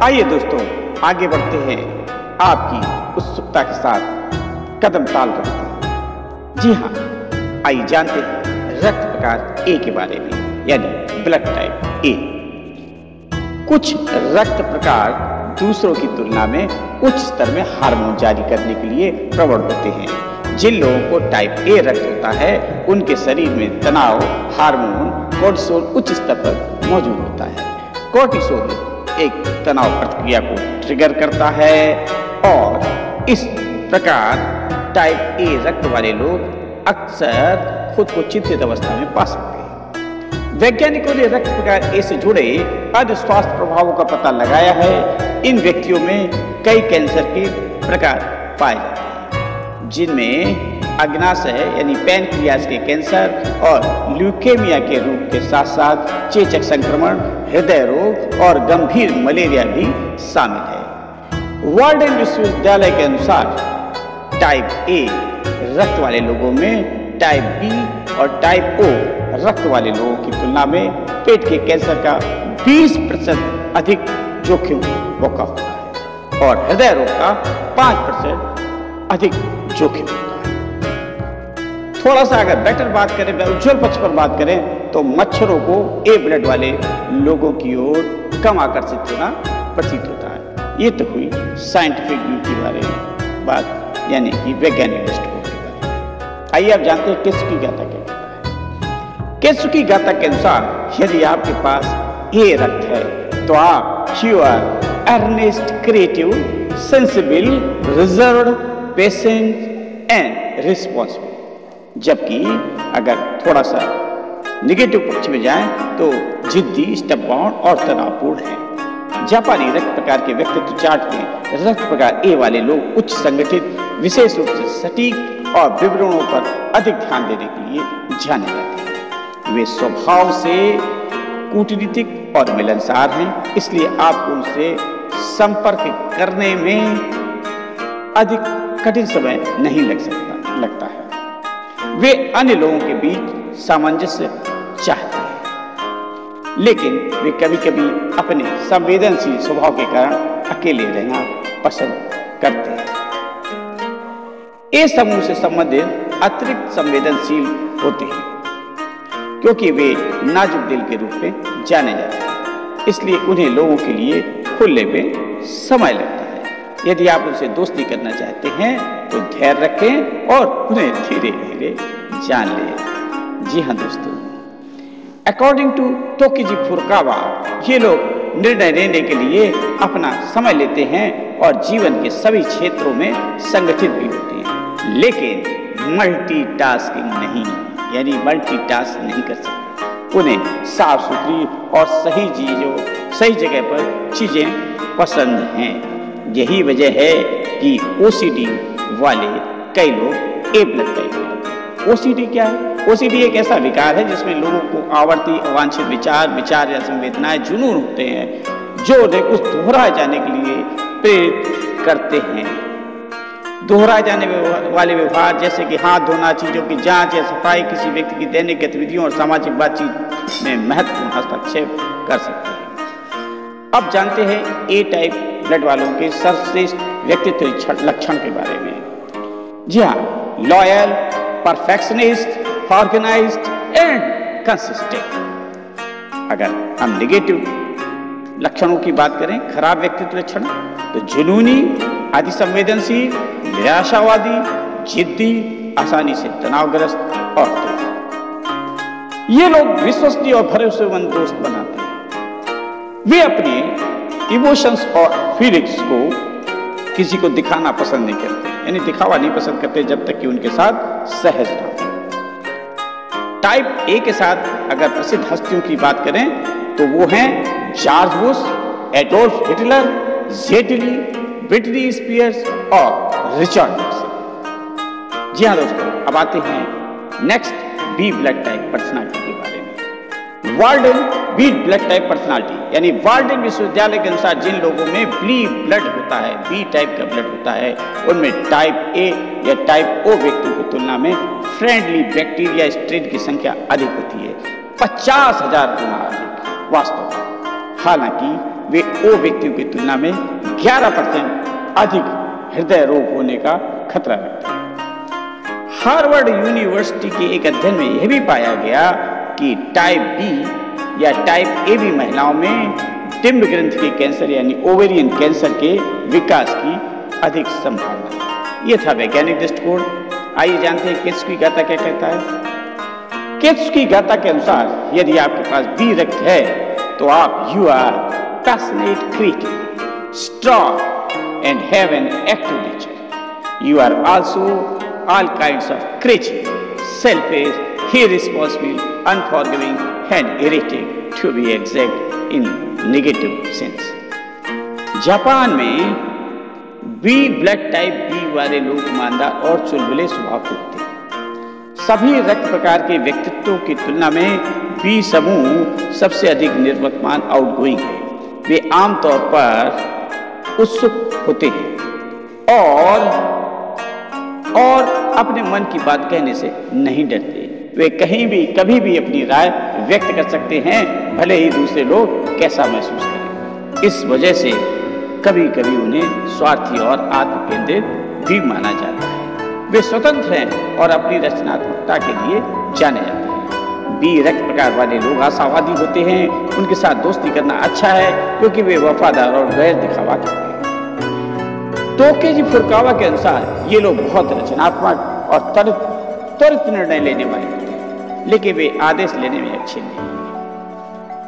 आइए दोस्तों, आगे बढ़ते हैं आपकी उत्सुकता के साथ कदम ताल रखते हैं। जी हाँ, आइए जानते हैं रक्त प्रकार ए के बारे में, यानी ब्लड टाइप ए। कुछ रक्त प्रकार दूसरों की तुलना में उच्च स्तर में हार्मोन जारी करने के लिए प्रवण होते हैं। जिन लोगों को टाइप ए रक्त होता है, उनके शरीर में तनाव हार्मोन कोर्टिसोल उच्च स्तर पर मौजूद होता है। कोर्टिसोल एक तनाव प्रतिक्रिया को ट्रिगर करता है और इस प्रकार टाइप ए रक्त वाले लोग अक्सर खुद को चिंतित अवस्था में पा सकते हैं। वैज्ञानिकों ने रक्त प्रकार ए से जुड़े अन्य स्वास्थ्य प्रभावों का पता लगाया है। इन व्यक्तियों में कई कैंसर के प्रकार पाए जाते हैं, जिनमें अग्नाशय यानी पैनक्रियास के कैंसर और ल्यूकेमिया के रोग के साथ साथ चेचक संक्रमण, हृदय रोग और गंभीर मलेरिया भी शामिल है। वर्ल्ड विश्वविद्यालय के अनुसार टाइप ए रक्त वाले लोगों में टाइप बी और टाइप ओ रक्त वाले लोगों की तुलना में पेट के कैंसर का 20% अधिक जोखिम होता है और हृदय रोग का 5% अधिक जोखिम होता है। थोड़ा सा अगर बेटर बात करें, उज्ज्वल पक्ष पर बात करें, तो मच्छरों को ए ब्लड वाले लोगों की ओर कम आकर्षित होना प्रतीत होता है। ये तो हुई साइंटिफिक व्यू के बारे में बात, यानी कि वैज्ञानिक दृष्टिकोण के बारे में। आइए आप जानते हैं केसुकी गाथा क्या कहता है। केसुकी गाथा के अनुसार यदि आपके पास ए रक्त है तो आप earnest, creative, sensible, reserved, patient and responsible. जबकि अगर थोड़ा सा निगेटिव पक्ष में जाएं तो जिद्दी, स्टबॉर्न और तनावपूर्ण है। जापानी रक्त प्रकार के व्यक्तित्व चार्ट में रक्त प्रकार ए वाले लोग उच्च संगठित, विशेष रूप से सटीक और विवरणों पर अधिक ध्यान देने के लिए जाने जाते हैं। वे स्वभाव से कूटनीतिक और मिलनसार हैं, इसलिए आपको उनसे संपर्क करने में अधिक कठिन समय नहीं लगता है। वे अन्य लोगों के बीच सामंजस्य चाहते हैं, लेकिन वे कभी कभी अपने संवेदनशील स्वभाव के कारण अकेले रहना पसंद करते हैं। ए समूह से संबंधित अतिरिक्त संवेदनशील होते हैं क्योंकि वे नाजुक दिल के रूप में जाने जाते हैं, इसलिए उन्हें लोगों के लिए खुलने में समय लगता है। यदि आप उनसे दोस्ती करना चाहते हैं तो धैर्य रखें और उन्हें धीरे धीरे जान लें। जी हाँ दोस्तों, अकॉर्डिंग टू टोकिजी फुरुकावा, ये लोग निर्णय लेने के लिए अपना समय लेते हैं और जीवन के सभी क्षेत्रों में संगठित भी होते हैं, लेकिन मल्टीटास्किंग नहीं, यानी मल्टीटास्क नहीं कर सकते। उन्हें साफ सुथरी और सही जगह पर चीजें पसंद हैं। यही वजह है कि ओसीडी वाले कई लोग ए ब्लड टाइप हैं। ओसीडी क्या है? ओसीडी एक ऐसा विकार है जिसमें लोगों को आवर्ती अवांछित विचार या संवेदनाएं, जुनून होते हैं जो उन्हें कुछ दोहराए जाने के लिए प्रेरित करते हैं। दोहराए जाने वाले व्यवहार जैसे कि हाथ धोना, चीजों की जांच या सफाई किसी व्यक्ति की दैनिक गतिविधियों और सामाजिक बातचीत में महत्वपूर्ण हस्तक्षेप कर सकते हैं। अब जानते हैं ए टाइप ब्लड वालों के सर्वश्रेष्ठ व्यक्तित्व लक्षण के बारे में। जी हाँ, loyal, perfectionist, organised and consistent. अगर हम निगेटिव लक्षणों की बात करें, खराब व्यक्तित्व लक्षण, तो जुनूनी, अति संवेदनशील, निराशावादी, जिद्दी, आसानी से तनावग्रस्त और दुखी। ये लोग विश्वसनीय और भरोसेमंद दोस्त बनाते हैं। वे अपने इमोशंस और फीलिंग्स को किसी को दिखाना पसंद नहीं करते, यानी दिखावा नहीं पसंद करते जब तक कि उनके साथ सहज ना हो। टाइप ए के साथ अगर प्रसिद्ध हस्तियों की बात करें तो वो हैं George Bush, Adolf Hitler, Jet Li, Britney Spears और रिचर्ड निक्सन। जी हाँ दोस्तों, अब आते हैं next B blood type personality के बारे में। Warden B blood type personality, यानी वार्डन विश्वविद्यालय के अनुसार जिन लोगों में बी ब्लड होता है, बी टाइप का ब्लड होता है, उनमें टाइप ए या टाइप ओ व्यक्तियों की तुलना में फ्रेंडली बैक्टीरिया स्ट्रेन की संख्या अधिक होती है, 50,000 गुना अधिक वास्तव में। हालांकि वे ओ व्यक्तियों की तुलना में 11% अधिक हृदय रोग होने का खतरा रखते हैं। हार्वर्ड यूनिवर्सिटी के एक अध्ययन में यह भी पाया गया कि टाइप बी या टाइप ए बी महिलाओं में डिम्ब ग्रंथि के कैंसर यानी ओवेरियन कैंसर के विकास की अधिक संभावना है। यह था वैज्ञानिक दृष्टिकोण। आइए जानते हैं केत्सुकी गाथा क्या कहता है। केत्सुकी गाथा के अनुसार यदि आपके पास बी रक्त है तो आप you are passionate, creative, strong and have an active nature. You are also all kinds of crazy, selfish, irresponsible, unforgiving and irritating, to be exact, in negative sense. Japan में बी ब्लड टाइप बी वाले लोग ईमानदार और चुलबुले स्वभाव के होते हैं। सभी रक्त प्रकार के व्यक्तित्वों की तुलना में बी समूह सबसे अधिक निर्वर्तमान, आउटगोइंग है। वे आमतौर पर उत्सुक होते हैं और अपने मन की बात कहने से नहीं डरते। वे कहीं भी कभी भी अपनी राय व्यक्त कर सकते हैं, भले ही दूसरे लोग कैसा महसूस करें। इस वजह से कभी कभी उन्हें स्वार्थी और आत्मकेंद्रित भी माना जाता है। वे स्वतंत्र हैं और अपनी रचनात्मकता के लिए जाने जाते हैं। बी रक्त प्रकार वाले लोग आशावादी होते हैं। उनके साथ दोस्ती करना अच्छा है क्योंकि वे वफादार और गैर दिखावा करते हैं। टोकेजी फुरुकावा के अनुसार ये लोग बहुत रचनात्मक और त्वरित निर्णय लेने वाले होते हैं, लेकिन वे आदेश लेने में अच्छे नहीं हैं।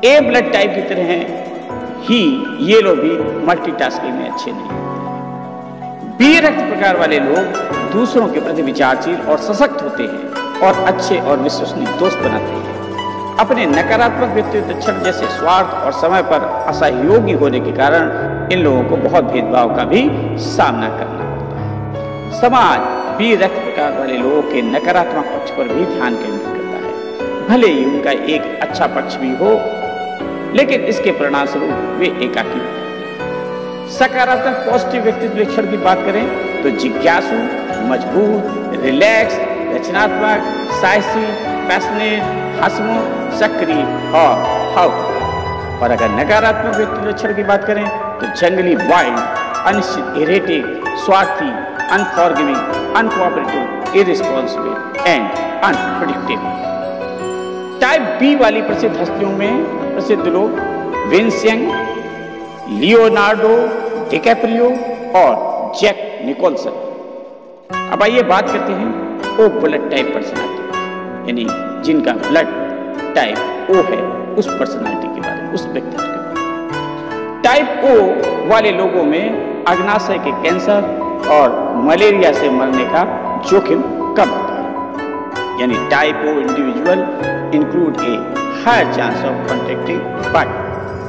ए ब्लड टाइप की तरह ही ये लोग भी मल्टीटास्किंग में अच्छे नहीं होते। बी रक्त प्रकार वाले लोग दूसरों के प्रति विचारशील और सशक्त होते हैं और अच्छे और विश्वसनीय दोस्त बनाते हैं। अपने नकारात्मक व्यक्तित्व लक्षण जैसे स्वार्थ और समय पर असहयोगी होने के कारण इन लोगों को बहुत भेदभाव का भी सामना करना पड़ता है। समाज बी रक्त प्रकार वाले लोगों के नकारात्मक पक्ष पर भी ध्यान केंद्रित करता है, भले ही उनका एक अच्छा पक्ष भी हो, लेकिन इसके परिणामस्वरूप वे एकाकी होते हैं। सकारात्मक पॉजिटिव व्यक्तित्व लक्षण की बात करें तो जिज्ञासु, मजबूत, रिलैक्स, रचनात्मक, साहसी, पैशनेट, हंसमुख, सक्रिय और भावुक। और अगर नकारात्मक व्यक्तित्व लक्षण की बात करें तो जंगली, वाइल्ड, अनिश्चित, इरिटेटिव, स्वार्थी, unforgiving, uncooperative, irresponsible and unpredictable. Type B वाली प्रसिद्ध हस्तियों में प्रसिद्ध लोग विंसेंट, लियोनार्डो डिकैप्रियो और जैक निकोलसन। अब आइए बात करते हैं ओ ब्लड टाइप पर्सनालिटी, यानी जिनका ब्लड टाइप ओ है, उस पर्सनालिटी के बारे में, उस व्यक्तित्व के बारे में। टाइप ओ वाले लोगों में अग्नाशय के कैंसर और मलेरिया से मरने का जोखिम कम होता है। यानी type O individual include a higher chance of contracting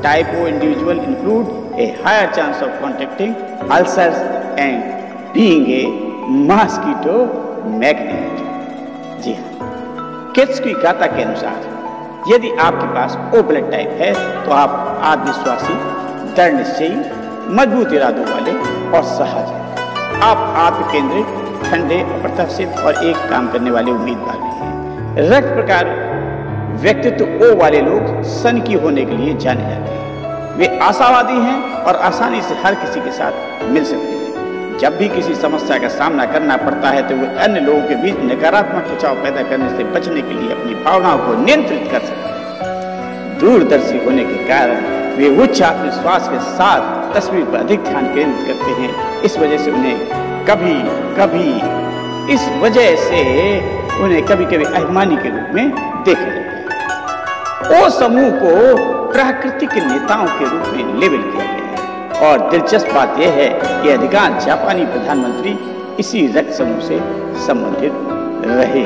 type O individual include a higher chance of contracting ulcers and being a mosquito magnet. जी हाँ, केत्सुकी गाथा के अनुसार यदि आपके पास ओ ब्लड टाइप है तो आप आत्मविश्वासी, दृढ़ निश्चयी, मजबूत इरादों वाले और सहज हैं। आप आत्मकेंद्रित, ठंडे, अप्रत्याशित और एक काम करने वाले उम्मीदवार भी हैं। रक्त प्रकार व्यक्तित्व ओ वाले लोग सनकी होने के लिए जाने जाते हैं। वे आशावादी हैं और आसानी से हर किसी के साथ मिल सकते हैं। जब भी किसी समस्या का सामना करना पड़ता है तो वे अन्य लोगों के बीच नकारात्मक खिंचाव पैदा करने से बचने के लिए अपनी भावनाओं को नियंत्रित कर सकते हैं। दूरदर्शी होने के कारण वे उच्च आत्मविश्वास के साथ तस्वीर पर अधिक ध्यान केंद्रित करते हैं। इस वजह से उन्हें कभी कभी अभिमानी के रूप में देखा जाता है। ओ समूह को प्राकृतिक नेताओं के रूप में लेबल किया गया है और दिलचस्प बात यह है कि अधिकांश जापानी प्रधानमंत्री इसी रक्त समूह से संबंधित रहे।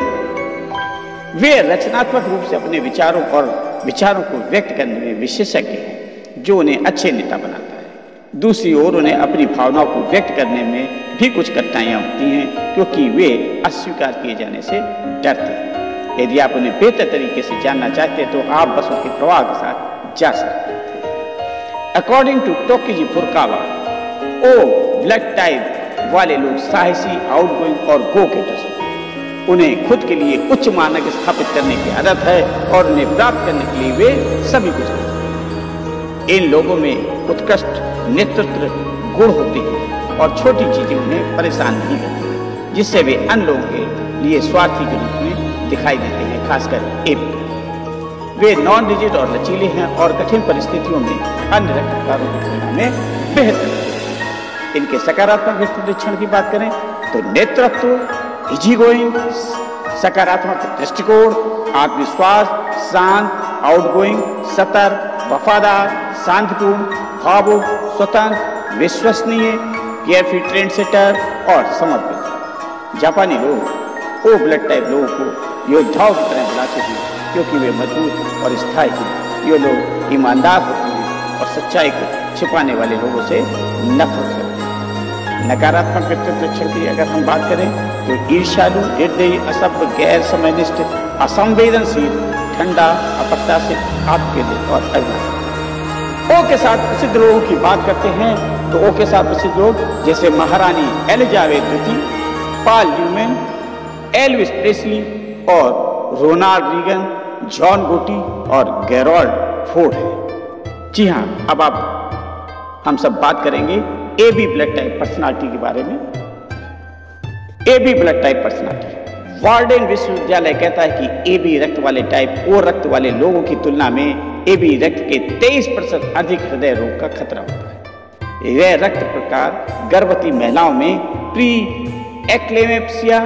वे रचनात्मक रूप से अपने विचारों को व्यक्त करने में विशेषज्ञ हैं, जो उन्हें अच्छे नेता बनाता है। दूसरी ओर उन्हें अपनी भावनाओं को व्यक्त करने में भी कुछ कठिनाइयां होती हैं, क्योंकि वे अस्वीकार किए जाने से डरते हैं। यदि आप उन्हें बेहतर तरीके से जानना चाहते हैं तो आप बस उनके प्रवाह के साथ जा सकते हैं। According to Takeji Furukawa, O blood type वाले लोग साहसी, आउटगोइंग और गो गेटर्स होते हैं। उन्हें खुद के लिए उच्च मानक स्थापित करने की आदत है और उन्हें प्राप्त करने के लिए वे सभी कुछ करते हैं। इन लोगों में उत्कृष्ट नेतृत्व गुण होते हैं और छोटी चीजें उन्हें परेशान नहीं करती, जिससे वे अन्य लोगों के लिए स्वार्थी के रूप में दिखाई देते हैं। खासकर ए बी वे नॉन रिजिड और लचीले हैं और कठिन परिस्थितियों में अन्य रक्त प्रकारों की तुलना में बेहतर हैं। इनके सकारात्मक व्यक्तित्व लक्षण की बात करें तो नेतृत्व, इजी गोइंग, सकारात्मक दृष्टिकोण, आत्मविश्वास, शांत, आउटगोइंग, सतर्क, वफादार, शांतिपूर्ण, भावुक, स्वतंत्र, विश्वसनीय, केयरफ्री ट्रेंड सेटर और समर्पित। जापानी लोग ओ ब्लड टाइप लोगों को योद्धाओं की तरह बुलाते हैं क्योंकि वे मजबूत और स्थायी हैं। ये लोग ईमानदार होते हैं और सच्चाई को छिपाने वाले लोगों से नफरत करते हैं। नकारात्मक व्यक्तित्व लक्षण की अगर हम बात करें तो ईर्ष्यालु, निर्दयी, असभ्य, गैर समयनिष्ठ, असंवेदनशील, ठंडा, अप्रत्याशित, आत्मकेंद्रित और अभिमानी। ओ के साथ प्रसिद्ध लोगों की बात करते हैं तो ओ के साथ प्रसिद्ध लोग जैसे महारानी एलिजाबेथ द्वितीय, पॉल न्यूमैन, एल्विस प्रेस्ली और रोनाल्ड रीगन, जॉन गोटी और गेरोल्ड फोर्ड है। जी हाँ, अब हम सब बात करेंगे A B blood type personality के बारे में। A B blood type personality. Warden विश्वविद्यालय कहता है कि ए बी रक्त वाले टाइप और रक्त वाले लोगों की तुलना में ए बी रक्त के 23% अधिक हृदय रोग का खतरा होता है। यह रक्त प्रकार गर्भवती महिलाओं में प्री एक्लेम्प्सिया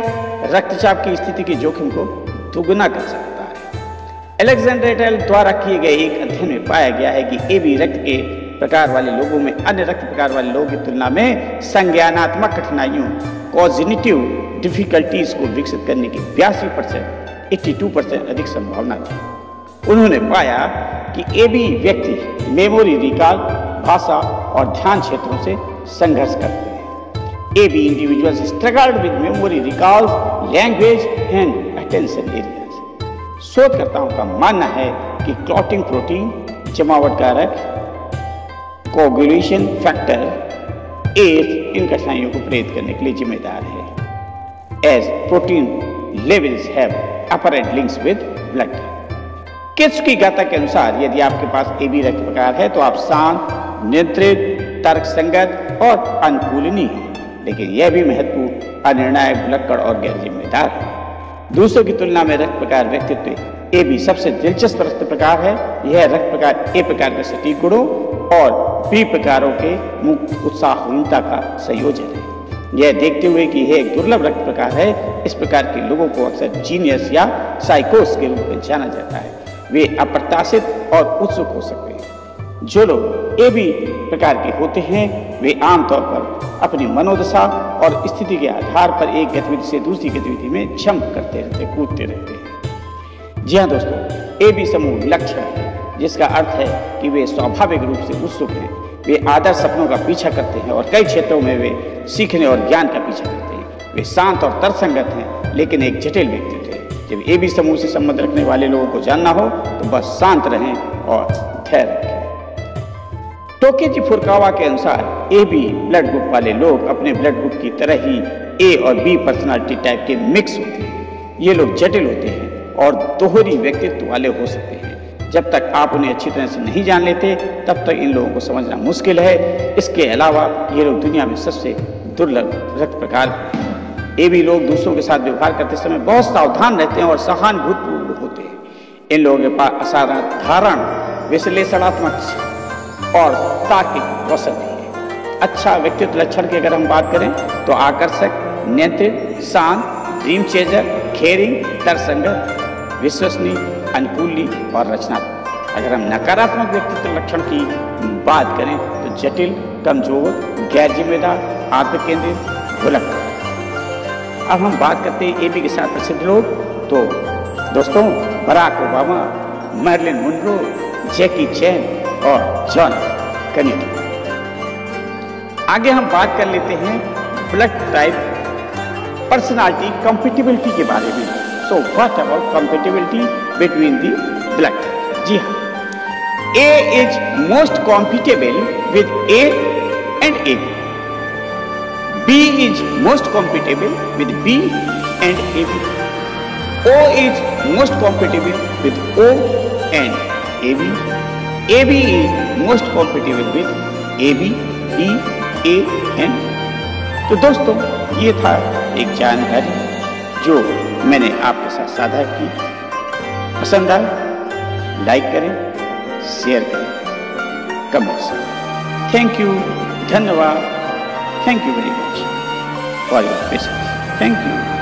रक्तचाप की स्थिति के जोखिम को दुगुना कर सकता है। अलेक्जेंडर एट अल द्वारा किए गए एक अध्ययन में पाया गया है कि ए बी रक्त के प्रकार वाले लोगों में अन्य रक्त प्रकार वाले लोगों की तुलना में संज्ञानात्मक कठिनाइयों कॉग्निटिव डिफिकल्टीज को विकसित करने की 82%, 82% अधिक संभावना थी। उन्होंने पाया कि ए बी व्यक्ति मेमोरी, रिकॉल, भाषा और ध्यान क्षेत्रों से संघर्ष करते हैं। A B individuals struggled with memory, recall, language and attention areas. शोधकर्ताओं का मानना है कि क्लॉटिंग प्रोटीन, जमावट कारक, कोगुलेशन फैक्टर 8 इन कठिनाइयों को प्रेरित करने के लिए जिम्मेदार है। As protein levels have apparent links with blood. Keats की गाथा के अनुसार यदि आपके पास ए बी रक्त प्रकार है तो आप शांत, नियंत्रित, तर्कसंगत और अनुकूलनीय हैं, लेकिन यह भी महत्वपूर्ण, अनिर्णायक, भुलक्कड़ और गैर जिम्मेदार है। दूसरों की तुलना में रक्त प्रकार व्यक्तित्व ए बी सबसे दिलचस्प रक्त प्रकार है। यह रक्त प्रकार ए प्रकार के सटीक गुणों और बी प्रकारों के मुक्त उत्साहहीनता का संयोजन है। यह देखते हुए कि यह एक दुर्लभ रक्त प्रकार है, इस प्रकार के लोगों को अक्सर जीनियस या साइकोस के रूप में जाना जाता है। वे अप्रत्याशित और उत्सुक हो सकते हैं। जो लोग ए बी प्रकार के होते हैं वे आमतौर पर अपनी मनोदशा और स्थिति के आधार पर एक गतिविधि से दूसरी गतिविधि में जंप करते रहते, कूदते रहते हैं। जी हाँ दोस्तों, ए बी समूह लक्ष्य है, जिसका अर्थ है कि वे स्वाभाविक रूप से उत्सुक हैं। वे आदर्श सपनों का पीछा करते हैं और कई क्षेत्रों में वे सीखने और ज्ञान का पीछा करते हैं। वे शांत और तर्कसंगत हैं, लेकिन एक जटिल व्यक्तित्व है। जब ए बी समूह से संबंध रखने वाले लोगों को जानना हो तो बस शांत रहें और धैर्य रखें। टोकेजी फुरुकावा के अनुसार ए बी ब्लड ग्रुप वाले लोग अपने ब्लड ग्रुप की तरह ही ए और बी पर्सनालिटी टाइप के मिक्स होते हैं। ये लोग जटिल होते हैं और दोहरी व्यक्तित्व वाले हो सकते हैं। जब तक आप उन्हें अच्छी तरह से नहीं जान लेते तब तक इन लोगों को समझना मुश्किल है। इसके अलावा ये लोग दुनिया में सबसे दुर्लभ रक्त प्रकार हैं। ए बी लोग दूसरों के साथ व्यवहार करते समय बहुत सावधान रहते हैं और सहानुभूतिपूर्ण होते हैं। इन लोगों के पास असाधारण विश्लेषणात्मक और तार्किक कौशल है। अच्छा व्यक्तित्व लक्षण की अगर हम बात करें तो आकर्षक, नियंत्रित, शांत, ड्रीम चेजर, खेरिंग, तर्कसंगत, विश्वसनीय, अनुकूली और रचनात्मक। अगर हम नकारात्मक व्यक्तित्व लक्षण की बात करें तो जटिल, कमजोर, गैर जिम्मेदार, आत्मकेंद्रित, भुलक्कड़। अब हम बात करते हैं ए बी के साथ प्रसिद्ध लोग। तो दोस्तों, बराक ओबामा, मैरिलिन मोनरो, जैकी चैन और जॉन कैनेडी। आगे हम बात कर लेते हैं ब्लड टाइप पर्सनालिटी कंपैटिबिलिटी के बारे में। So what about compatibility between the blood? जी हाँ, A is most compatible with A and A B. B is most compatible with B and AB. O is most compatible with O and AB. AB is most compatible with ABEAN। तो दोस्तों, ये था एक जानकारी जो मैंने आपके साथ साझा की। पसंद आए लाइक करें, शेयर करें, कमेंट्स। थैंक यू, धन्यवाद। Thank you very much for your patience. Thank you.